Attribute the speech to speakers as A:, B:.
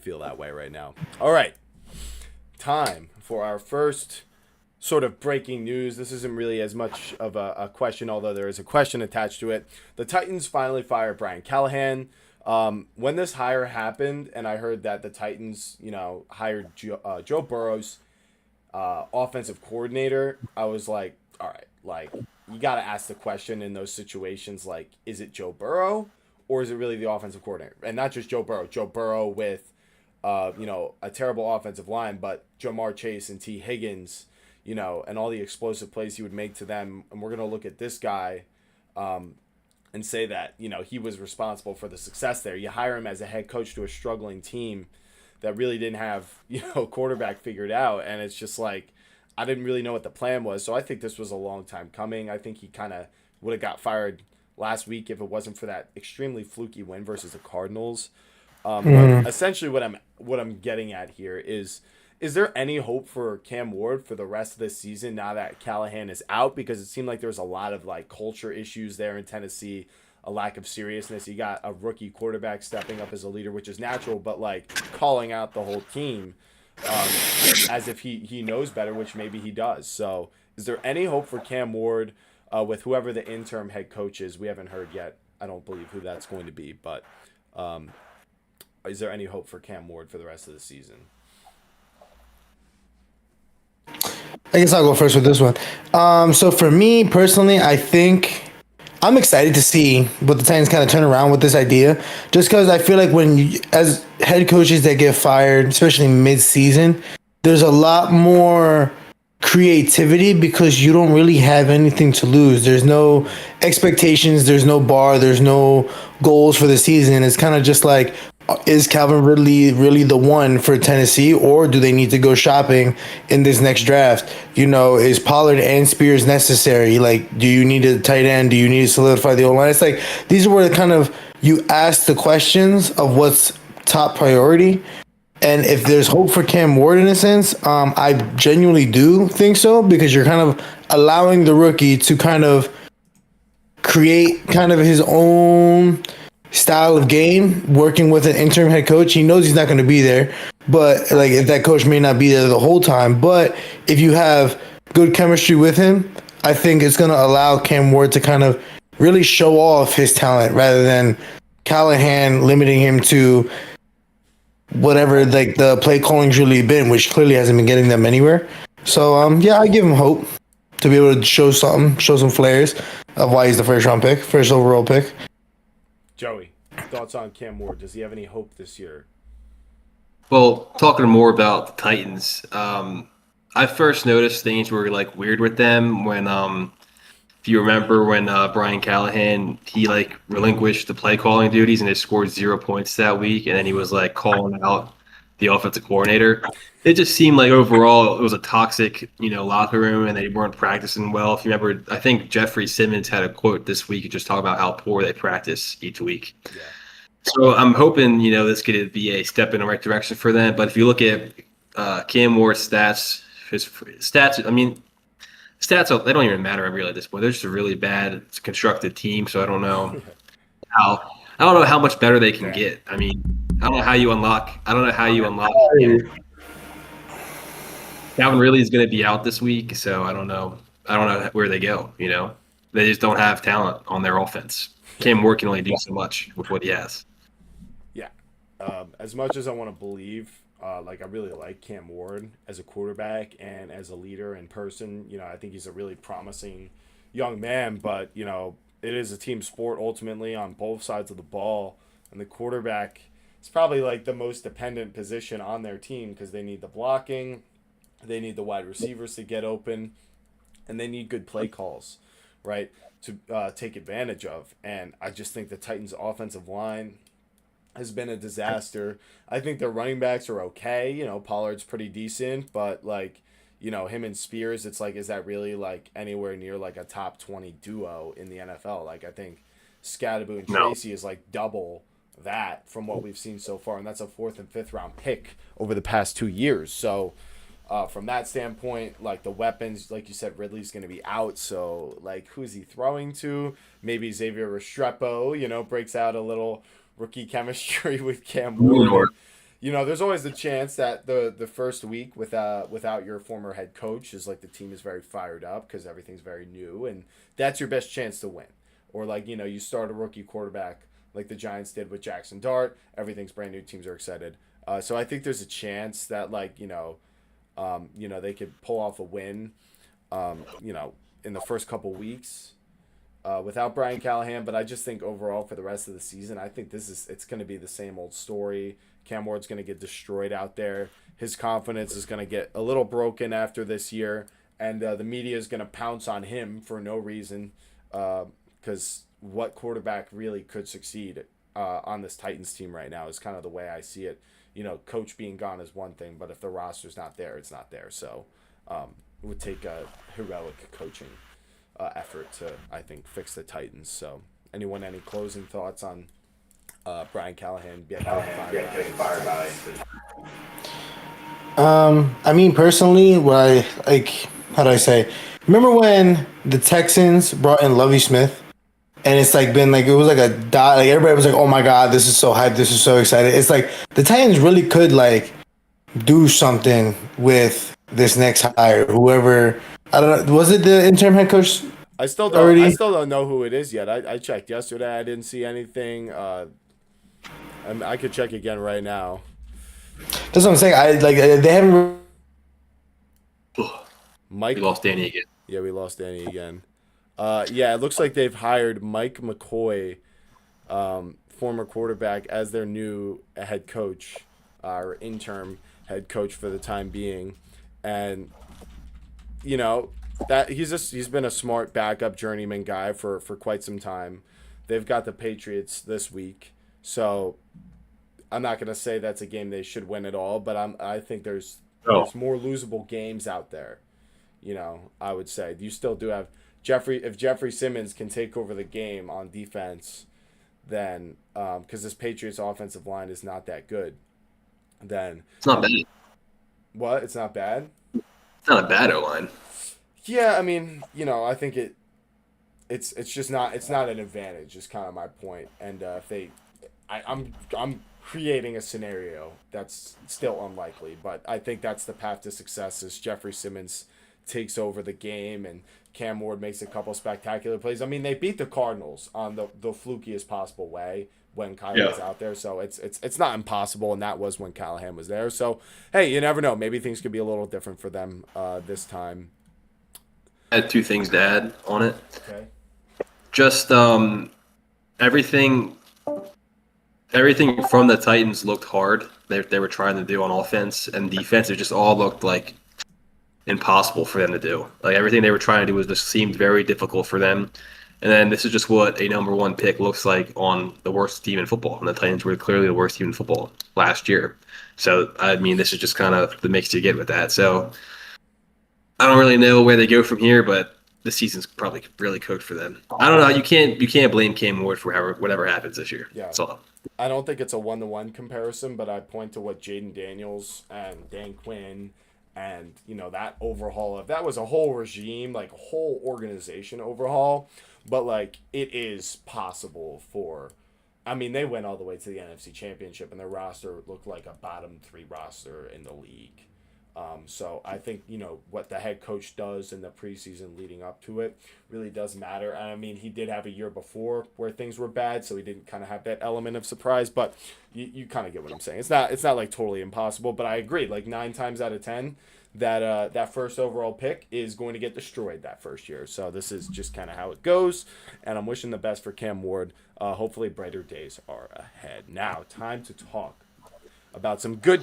A: feel that way right now. All right, time for our first sort of breaking news. This isn't really as much of a question, although there is a question attached to it. The Titans finally fired Brian Callahan. When this hire happened, and I heard that the Titans, hired Joe Burrow's offensive coordinator, I was like, all right, like, you got to ask the question in those situations, like, is it Joe Burrow or is it really the offensive coordinator? And not just Joe Burrow with, a terrible offensive line, but Jamar Chase and T. Higgins, and all the explosive plays he would make to them. And we're going to look at this guy and say that, he was responsible for the success there. You hire him as a head coach to a struggling team that really didn't have, quarterback figured out. And it's just like, I didn't really know what the plan was. So I think this was a long time coming. I think he kind of would have got fired last week if it wasn't for that extremely fluky win versus the Cardinals. But essentially what I'm getting at here is there any hope for Cam Ward for the rest of this season now that Callahan is out? Because it seemed like there was a lot of like culture issues there in Tennessee, a lack of seriousness. You got a rookie quarterback stepping up as a leader, which is natural, but like calling out the whole team as if he knows better, which maybe he does. So is there any hope for Cam Ward with whoever the interim head coach is? We haven't heard yet. I don't believe who that's going to be, but is there any hope for Cam Ward for the rest of the season?
B: I guess I'll go first with this one. So for me personally, I think I'm excited to see what the Titans kind of turn around with this idea, just because I feel like as head coaches that get fired, especially mid-season, there's a lot more creativity because you don't really have anything to lose. There's no expectations, there's no bar, there's no goals for the season. It's kind of just like, is Calvin Ridley really the one for Tennessee, or do they need to go shopping in this next draft? Is Pollard and Spears necessary? Like, do you need a tight end? Do you need to solidify the O-line? It's like, these are where kind of you ask the questions of what's top priority. And if there's hope for Cam Ward in a sense, I genuinely do think so, because you're kind of allowing the rookie to kind of create kind of his own style of game, working with an interim head coach. He knows he's not going to be there, but like, if that coach may not be there the whole time, but if you have good chemistry with him, I think it's going to allow Cam Ward to kind of really show off his talent rather than Callahan limiting him to whatever like the play calling's really been, which clearly hasn't been getting them anywhere. So I give him hope to be able to show some flares of why he's the first overall pick.
A: Joey, thoughts on Cam Ward? Does he have any hope this year?
C: Well, talking more about the Titans, I first noticed things were like weird with them when, if you remember when Brian Callahan, he like relinquished the play calling duties and they scored 0 points that week, and then he was like calling out the offensive coordinator. It just seemed like overall it was a toxic, locker room, and they weren't practicing well. If you remember, I think Jeffrey Simmons had a quote this week just talking about how poor they practice each week. Yeah. So I'm hoping, this could be a step in the right direction for them. But if you look at Cam Ward's stats, stats, they don't even matter really at this point. They're just a really bad constructed team. So I don't know how much better they can get. I mean, I don't know how you unlock. Calvin really is going to be out this week, so I don't know where they go. They just don't have talent on their offense. Cam Ward can only do so much with what he has.
A: Yeah, as much as I want to believe, I really like Cam Ward as a quarterback and as a leader in person. I think he's a really promising young man, but it is a team sport ultimately on both sides of the ball, and the quarterback is probably like the most dependent position on their team because they need the blocking. They need the wide receivers to get open, and they need good play calls, right, to take advantage of. And I just think the Titans' offensive line has been a disaster. I think their running backs are okay. Pollard's pretty decent, but him and Spears, it's like, is that really like anywhere near like a top 20 duo in the NFL? Like, I think Scadaboo and Tracy is like double that from what we've seen so far, and that's a 4th and 5th round pick over the past 2 years. So from that standpoint, like the weapons, like you said, Ridley's going to be out. So like, who's he throwing to? Maybe Xavier Restrepo, breaks out a little rookie chemistry with Cam Ward. there's always the chance that the first week without your former head coach is like the team is very fired up because everything's very new, and that's your best chance to win. Or like you start a rookie quarterback like the Giants did with Jackson Dart. Everything's brand new. Teams are excited. So I think there's a chance that they could pull off a win, in the first couple weeks. Without Brian Callahan, but I just think overall for the rest of the season, I think it's going to be the same old story. Cam Ward's going to get destroyed out there. His confidence is going to get a little broken after this year, and the media is going to pounce on him for no reason, because what quarterback really could succeed on this Titans team right now is kind of the way I see it. Coach being gone is one thing, but if the roster's not there, it's not there. So it would take a heroic coaching effort to, I think, fix the Titans. So, any closing thoughts on Brian Callahan getting fired by?
B: I mean, personally, what I like, how do I say? Remember when the Texans brought in Lovie Smith, and it's like been like it was like a dot. Like everybody was like, "Oh my God, this is so hyped! This is so excited!" It's like the Titans really could like do something with this next hire. Whoever, I don't know, was it the interim head coach?
A: I still don't.
B: Already?
A: I still don't know who it is yet. I checked yesterday. I didn't see anything. I could check again right now.
B: That's what I'm saying. They haven't.
A: Mike.
C: We lost Danny again.
A: Yeah, we lost Danny again. Yeah, it looks like they've hired Mike McCoy, former quarterback, as their new head coach, or interim head coach for the time being, and that he's been a smart backup journeyman guy for quite some time. They've got the Patriots this week, so I'm not gonna say that's a game they should win at all, but I think there's more losable games out there. I would say you still do have if Jeffrey Simmons can take over the game on defense, then because this Patriots offensive line is not that good, then
C: It's not bad.
A: What? It's not bad?
C: It's not a bad O-line.
A: Yeah, I mean, I think it's just it's not an advantage. Is kind of my point. And I'm creating a scenario that's still unlikely, but I think that's the path to success. Is Jeffrey Simmons takes over the game and Cam Ward makes a couple spectacular plays. I mean, they beat the Cardinals on the flukiest possible way when Kyler was out there, so it's not impossible, and that was when Callahan was there. So hey, you never know. Maybe things could be a little different for them this time.
C: I had two things to add on it.
A: Okay.
C: Just everything from the Titans looked hard. They were trying to do on offense and defense. It just all looked like impossible for them to do. Like everything they were trying to do just seemed very difficult for them. And then this is just what a number one pick looks like on the worst team in football. And the Titans were clearly the worst team in football last year. So, I mean, this is just kind of the mix you get with that. So, I don't really know where they go from here, but the season's probably really cooked for them. I don't know. You can't blame Cam Ward for whatever happens this year.
A: Yeah.
C: So,
A: I don't think it's a 1-to-1 comparison, but I point to what Jaden Daniels and Dan Quinn and that overhaul of that was a whole regime, like a whole organization overhaul. But like it is possible for, I mean, they went all the way to the NFC Championship and their roster looked like a bottom 3 roster in the league. So I think what the head coach does in the preseason leading up to it really does matter. And I mean, he did have a year before where things were bad, so he didn't kind of have that element of surprise. But you kind of get what I'm saying. It's not like totally impossible, but I agree. Like 9 times out of 10, that first overall pick is going to get destroyed that first year. So this is just kind of how it goes, and I'm wishing the best for Cam Ward. Hopefully brighter days are ahead. Now, time to talk about some good